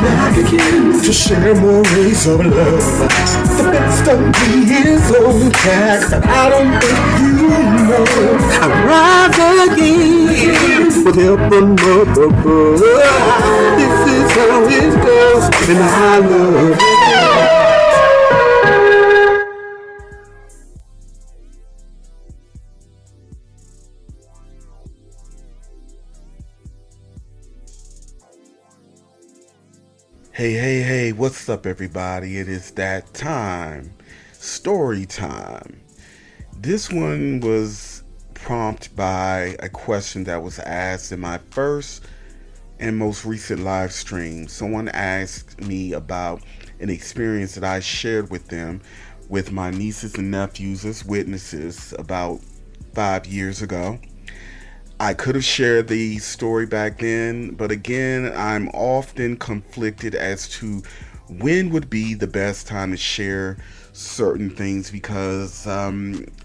back again to share more rays of love. The best of me is on tax, and I don't think you know. I rise again with help from above. This is how it goes, and I love it. Hey, what's up, everybody? It is that time. Story time. This one was prompted by a question that was asked in my first and most recent live stream. Someone asked me about an experience that I shared with them with my nieces and nephews as witnesses about 5 years ago. I could have shared the story back then, but again, I'm often conflicted as to when would be the best time to share certain things because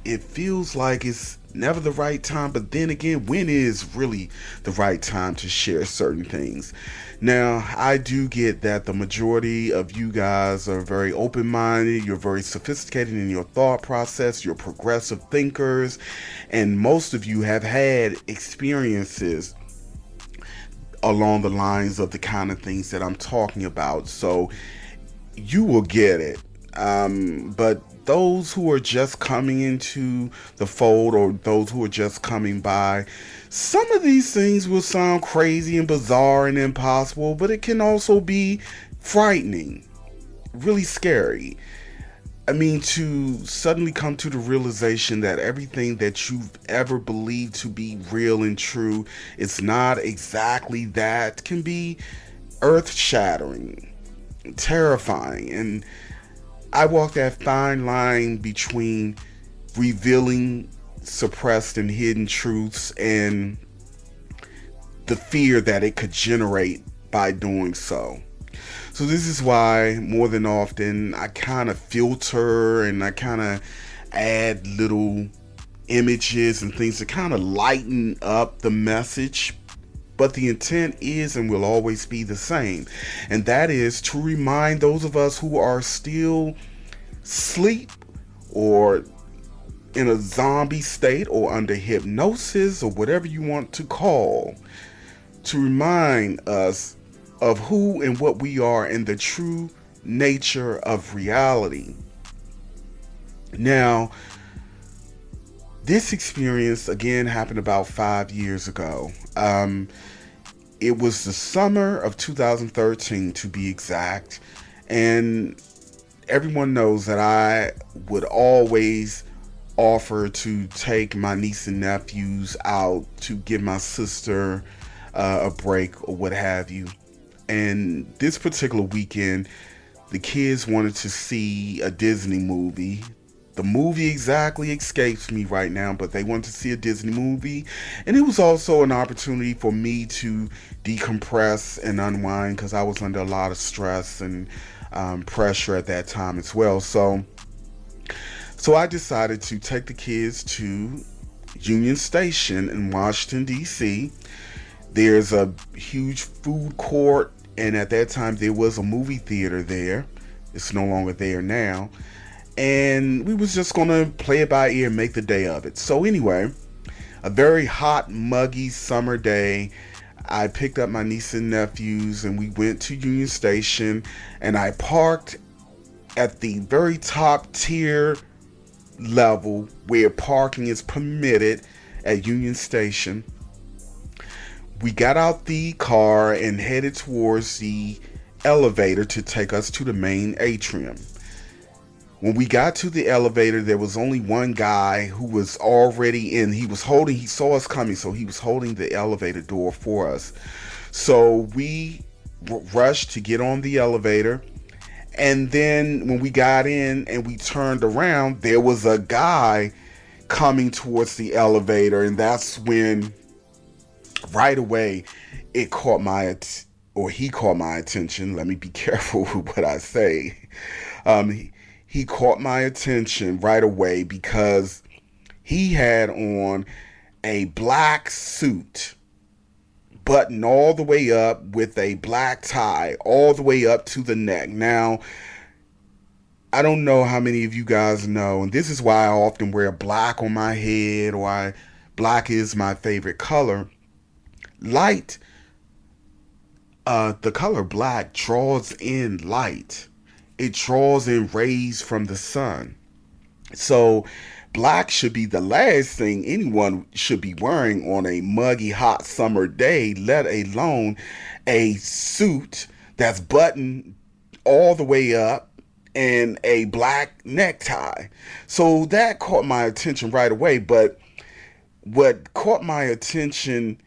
it feels like it's never the right time, but then again, when is really the right time to share certain things? Now, I do get that the majority of you guys are very open-minded, you're very sophisticated in your thought process, you're progressive thinkers, and most of you have had experiences along the lines of the kind of things that I'm talking about, so you will get it. But those who are just coming into the fold or those who are just coming by, some of these things will sound crazy and bizarre and impossible, but it can also be frightening, really scary. I mean, to suddenly come to the realization that everything that you've ever believed to be real and true is not exactly that can be earth-shattering, terrifying, and I walk that fine line between revealing suppressed and hidden truths and the fear that it could generate by doing so. So this is why more than often I kind of filter and I kind of add little images and things to kind of lighten up the message. But the intent is and will always be the same. And that is to remind those of us who are still asleep or in a zombie state or under hypnosis or whatever you want to call, to remind us of who and what we are and the true nature of reality. Now, this experience again happened about 5 years ago. It was the summer of 2013 to be exact, and everyone knows that I would always offer to take my niece and nephews out to give my sister a break or what have you. And this particular weekend, the kids wanted to see a Disney movie. The movie exactly escapes me right now, but they wanted to see a Disney movie. And it was also an opportunity for me to decompress and unwind because I was under a lot of stress and pressure at that time as well. So I decided to take the kids to Union Station in Washington, D.C. There's a huge food court, and at that time there was a movie theater there. It's no longer there now. And we was just gonna play it by ear and make the day of it. So anyway, a very hot, muggy summer day, I picked up my niece and nephews and we went to Union Station, and I parked at the very top tier level where parking is permitted at Union Station. We got out the car and headed towards the elevator to take us to the main atrium. When we got to the elevator, there was only one guy who was already in. He saw us coming, so he was holding the elevator door for us. So we rushed to get on the elevator. And then when we got in and we turned around, there was a guy coming towards the elevator. And that's when right away he caught my attention. Let me be careful with what I say. He caught my attention right away because he had on a black suit, buttoned all the way up with a black tie all the way up to the neck. Now, I don't know how many of you guys know, and this is why I often wear black on my head, or why black is my favorite color. Light, the color black draws in light. It draws in rays from the sun. So black should be the last thing anyone should be wearing on a muggy hot summer day, let alone a suit that's buttoned all the way up and a black necktie. So that caught my attention right away. But what caught my attention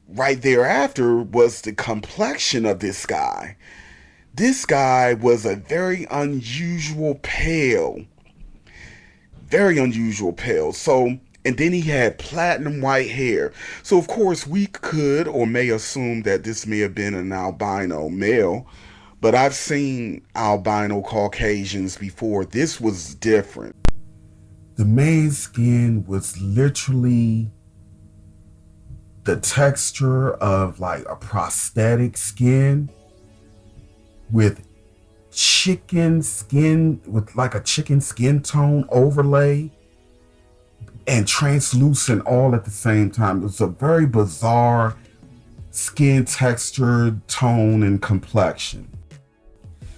right thereafter was the complexion of this guy. This guy was a very unusual pale. Very unusual pale. So, and then he had platinum white hair. So, of course, we could or may assume that this may have been an albino male. But I've seen albino Caucasians before. This was different. The man's skin was literally the texture of like a prosthetic skin with chicken skin, with like a chicken skin tone overlay and translucent all at the same time. It was a very bizarre skin texture, tone, and complexion.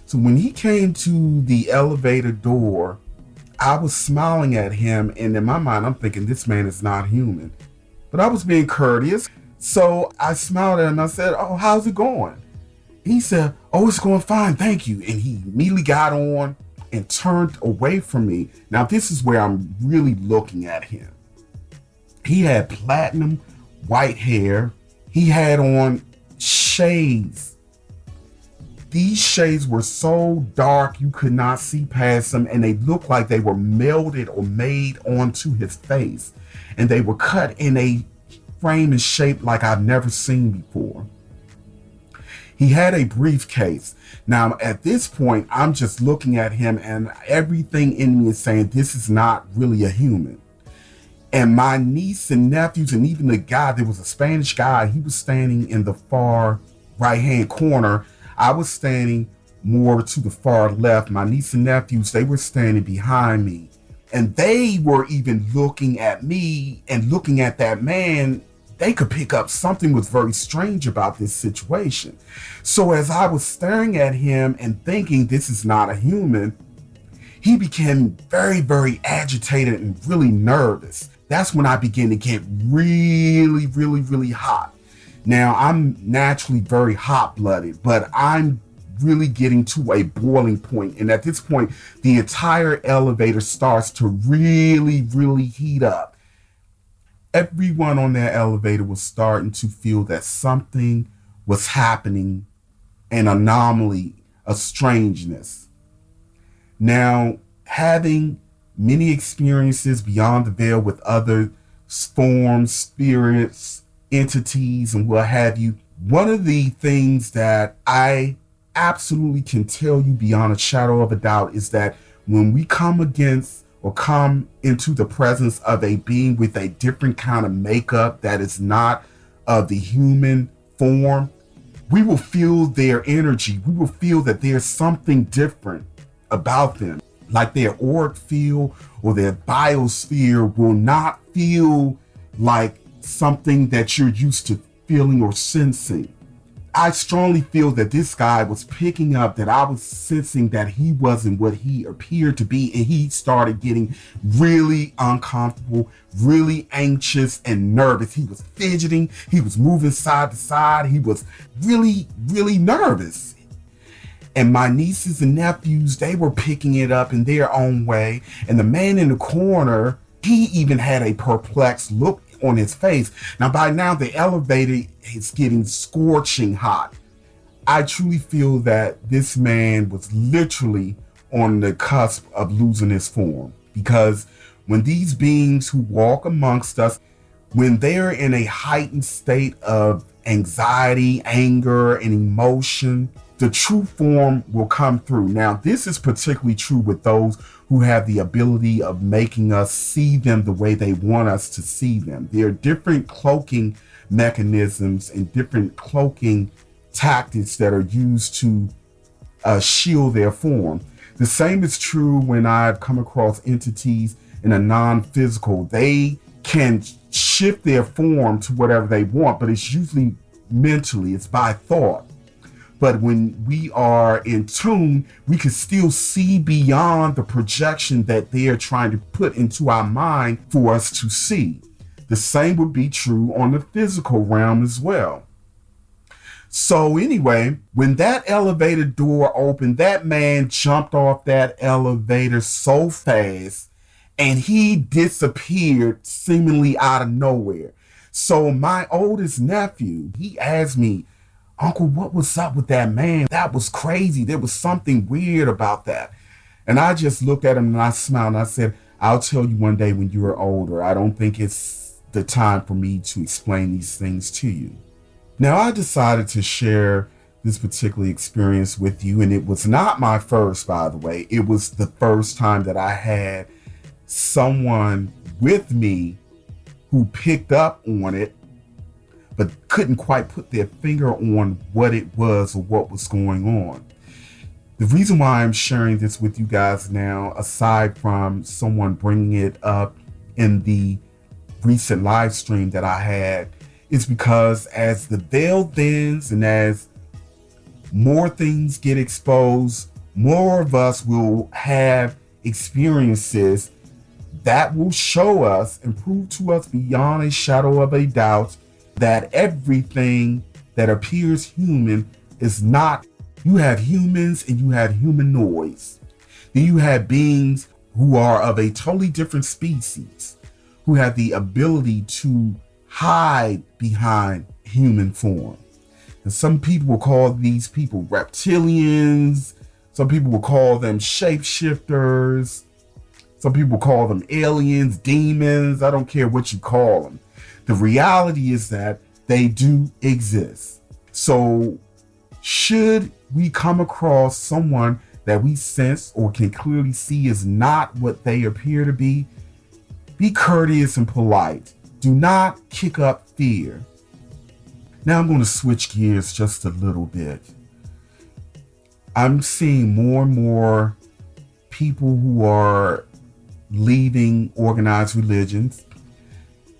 So when he came to the elevator door, I was smiling at him, and in my mind, I'm thinking this man is not human. But I was being courteous, so I smiled at him. I said, "Oh, how's it going?" He said, "Oh, it's going fine, thank you." And he immediately got on and turned away from me. Now, this is where I'm really looking at him. He had platinum white hair. He had on shades. These shades were so dark you could not see past them, and they looked like they were melded or made onto his face. And they were cut in a frame and shape like I've never seen before. He had a briefcase. Now, at this point, I'm just looking at him, and everything in me is saying this is not really a human. And my niece and nephews, and even the guy, there was a Spanish guy, he was standing in the far right-hand corner. I was standing more to the far left. My niece and nephews, they were standing behind me. And they were even looking at me and looking at that man. They could pick up something was very strange about this situation. So as I was staring at him and thinking this is not a human, he became very, very agitated and really nervous. That's when I began to get really, really, really hot. Now, I'm naturally very hot-blooded, but I'm really getting to a boiling point. And at this point, the entire elevator starts to really, really heat up. Everyone on that elevator was starting to feel that something was happening, an anomaly, a strangeness. Now, having many experiences beyond the veil with other forms, spirits, entities, and what have you, one of the things that I absolutely can tell you beyond a shadow of a doubt is that when we come against or come into the presence of a being with a different kind of makeup that is not of the human form, we will feel their energy. We will feel that there's something different about them. Like their auric field or their biosphere will not feel like something that you're used to feeling or sensing. I strongly feel that this guy was picking up that I was sensing that he wasn't what he appeared to be, and he started getting really uncomfortable, really anxious and nervous. He was fidgeting, he was moving side to side, he was really, really nervous. And my nieces and nephews, they were picking it up in their own way. And the man in the corner, he even had a perplexed look on his face. Now, by now, the elevator is getting scorching hot. I truly feel that this man was literally on the cusp of losing his form. Because when these beings who walk amongst us, when they're in a heightened state of anxiety, anger, and emotion, the true form will come through. Now, this is particularly true with those who have the ability of making us see them the way they want us to see them. There are different cloaking mechanisms and different cloaking tactics that are used to shield their form. The same is true when I've come across entities in a non-physical. They can shift their form to whatever they want, but it's usually mentally, it's by thought. But when we are in tune, we can still see beyond the projection that they are trying to put into our mind for us to see. The same would be true on the physical realm as well. So anyway, when that elevator door opened, that man jumped off that elevator so fast and he disappeared seemingly out of nowhere. So my oldest nephew, he asked me, "Uncle, what was up with that man? That was crazy. There was something weird about that." And I just looked at him and I smiled and I said, "I'll tell you one day when you're older. I don't think it's the time for me to explain these things to you." Now, I decided to share this particular experience with you, and it was not my first, by the way. It was the first time that I had someone with me who picked up on it, but couldn't quite put their finger on what it was or what was going on. The reason why I'm sharing this with you guys now, aside from someone bringing it up in the recent live stream that I had, is because as the veil thins and as more things get exposed, more of us will have experiences that will show us and prove to us beyond a shadow of a doubt that everything that appears human is not. You have humans and you have humanoids. Then you have beings who are of a totally different species, who have the ability to hide behind human form. And some people will call these people reptilians. Some people will call them shapeshifters. Some people call them aliens, demons. I don't care what you call them. The reality is that they do exist. So should we come across someone that we sense or can clearly see is not what they appear to be courteous and polite. Do not kick up fear. Now I'm going to switch gears just a little bit. I'm seeing more and more people who are leaving organized religions,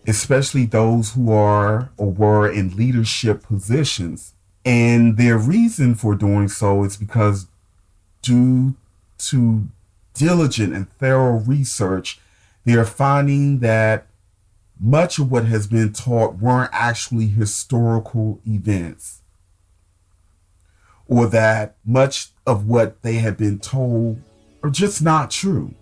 especially those who are or were in leadership positions. And their reason for doing so is because due to diligent and thorough research, they are finding that much of what has been taught weren't actually historical events, or that much of what they have been told are just not true.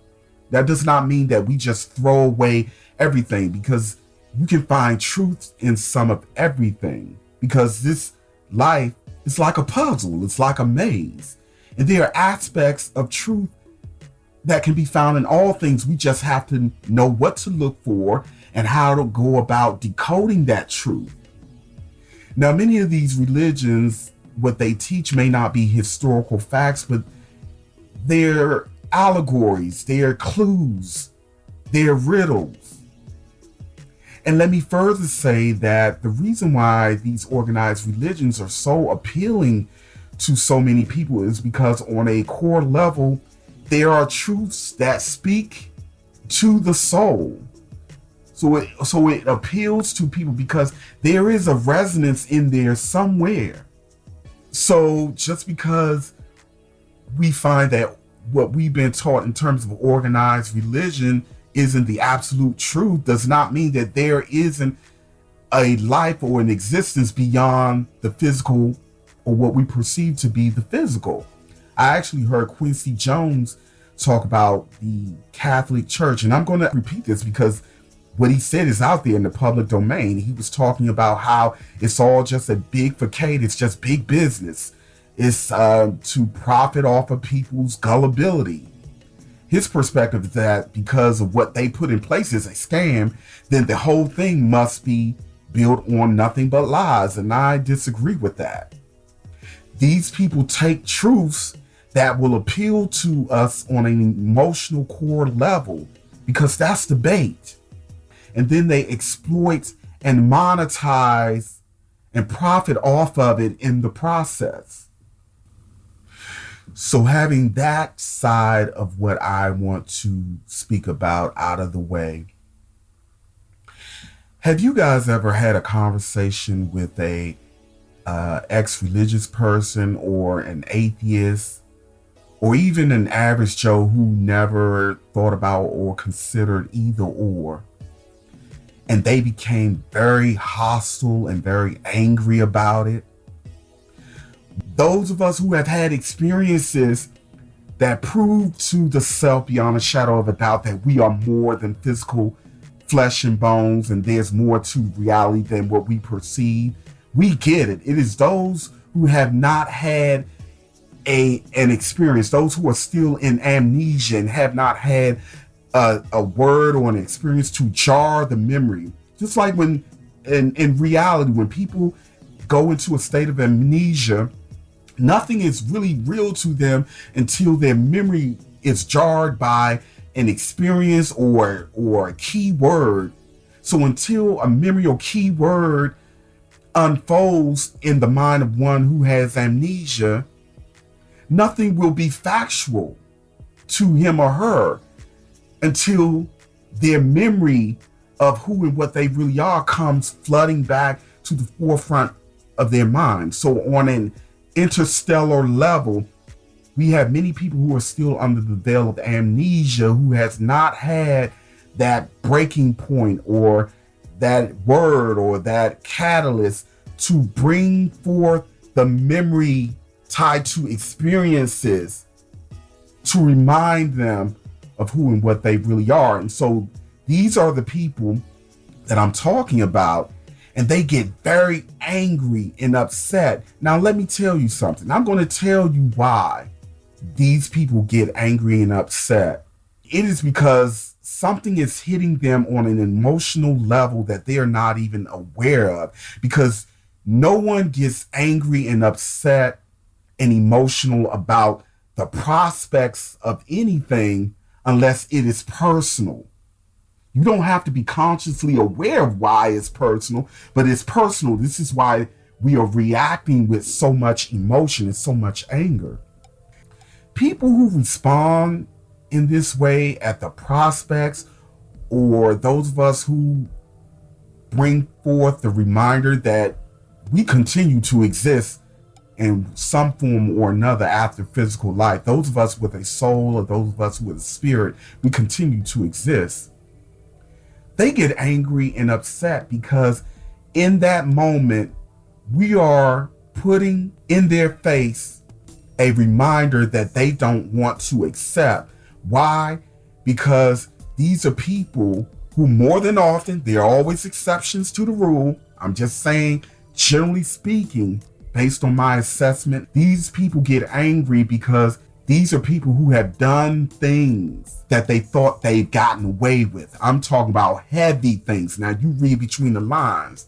That does not mean that we just throw away everything, because you can find truth in some of everything, because this life is like a puzzle, it's like a maze, and there are aspects of truth that can be found in all things. We just have to know what to look for and how to go about decoding that truth. Now, many of these religions, what they teach may not be historical facts, but they're allegories, they're clues, they're riddles. And let me further say that the reason why these organized religions are so appealing to so many people is because on a core level, there are truths that speak to the soul. So it appeals to people because there is a resonance in there somewhere. So just because we find that what we've been taught in terms of organized religion isn't the absolute truth does not mean that there isn't a life or an existence beyond the physical or what we perceive to be the physical. I actually heard Quincy Jones talk about the Catholic Church, and I'm going to repeat this because what he said is out there in the public domain. He was talking about how it's all just a big facade, it's just big business. It's to profit off of people's gullibility. His perspective is that because of what they put in place is a scam, then the whole thing must be built on nothing but lies, and I disagree with that. These people take truths that will appeal to us on an emotional core level because that's the bait. And then they exploit and monetize and profit off of it in the process. So having that side of what I want to speak about out of the way, have you guys ever had a conversation with a ex-religious person or an atheist or even an average Joe who never thought about or considered either or, and they became very hostile and very angry about it? Those of us who have had experiences that prove to the self beyond a shadow of a doubt that we are more than physical flesh and bones and there's more to reality than what we perceive, we get it. It is those who have not had an experience, those who are still in amnesia and have not had a word or an experience to jar the memory. Just like when in reality, when people go into a state of amnesia, nothing is really real to them until their memory is jarred by an experience or a key word. So until a memory or key word unfolds in the mind of one who has amnesia, nothing will be factual to him or her until their memory of who and what they really are comes flooding back to the forefront of their mind. So on an interstellar level, we have many people who are still under the veil of amnesia who has not had that breaking point or that word or that catalyst to bring forth the memory tied to experiences to remind them of who and what they really are. And so these are the people that I'm talking about, and they get very angry and upset. Now, let me tell you something. I'm going to tell you why these people get angry and upset. It is because something is hitting them on an emotional level that they are not even aware of, because no one gets angry and upset and emotional about the prospects of anything unless it is personal. You don't have to be consciously aware of why it's personal, but it's personal. This is why we are reacting with so much emotion and so much anger. People who respond in this way at the prospects, or those of us who bring forth the reminder that we continue to exist in some form or another after physical life, those of us with a soul or those of us with a spirit, we continue to exist. They get angry and upset because in that moment, we are putting in their face a reminder that they don't want to accept. Why? Because these are people who more than often, there are always exceptions to the rule. I'm just saying, generally speaking, based on my assessment, these people get angry because these are people who have done things that they thought they'd gotten away with. I'm talking about heavy things. Now, you read between the lines.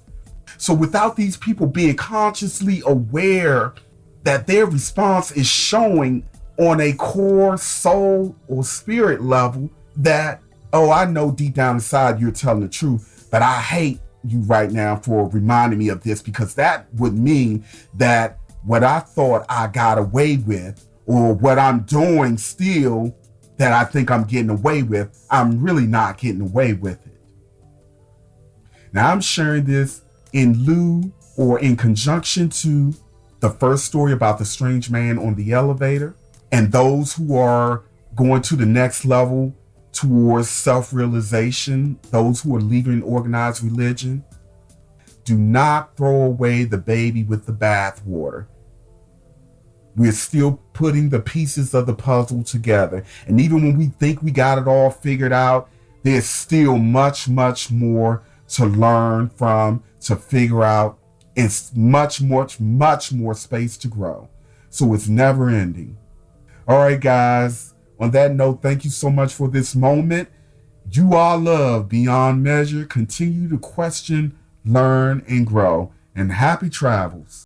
So without these people being consciously aware that their response is showing on a core soul or spirit level that, oh, I know deep down inside you're telling the truth, but I hate you right now for reminding me of this, because that would mean that what I thought I got away with, or what I'm doing still that I think I'm getting away with, I'm really not getting away with it. Now, I'm sharing this in lieu or in conjunction to the first story about the strange man on the elevator, and those who are going to the next level towards self-realization, those who are leaving organized religion. Do not throw away the baby with the bathwater. We're still putting the pieces of the puzzle together. And even when we think we got it all figured out, there's still much, much more to learn from, to figure out. It's much, much, much more space to grow. So it's never ending. All right, guys. On that note, thank you so much for this moment. You are loved beyond measure. Continue to question, learn, and grow. And happy travels.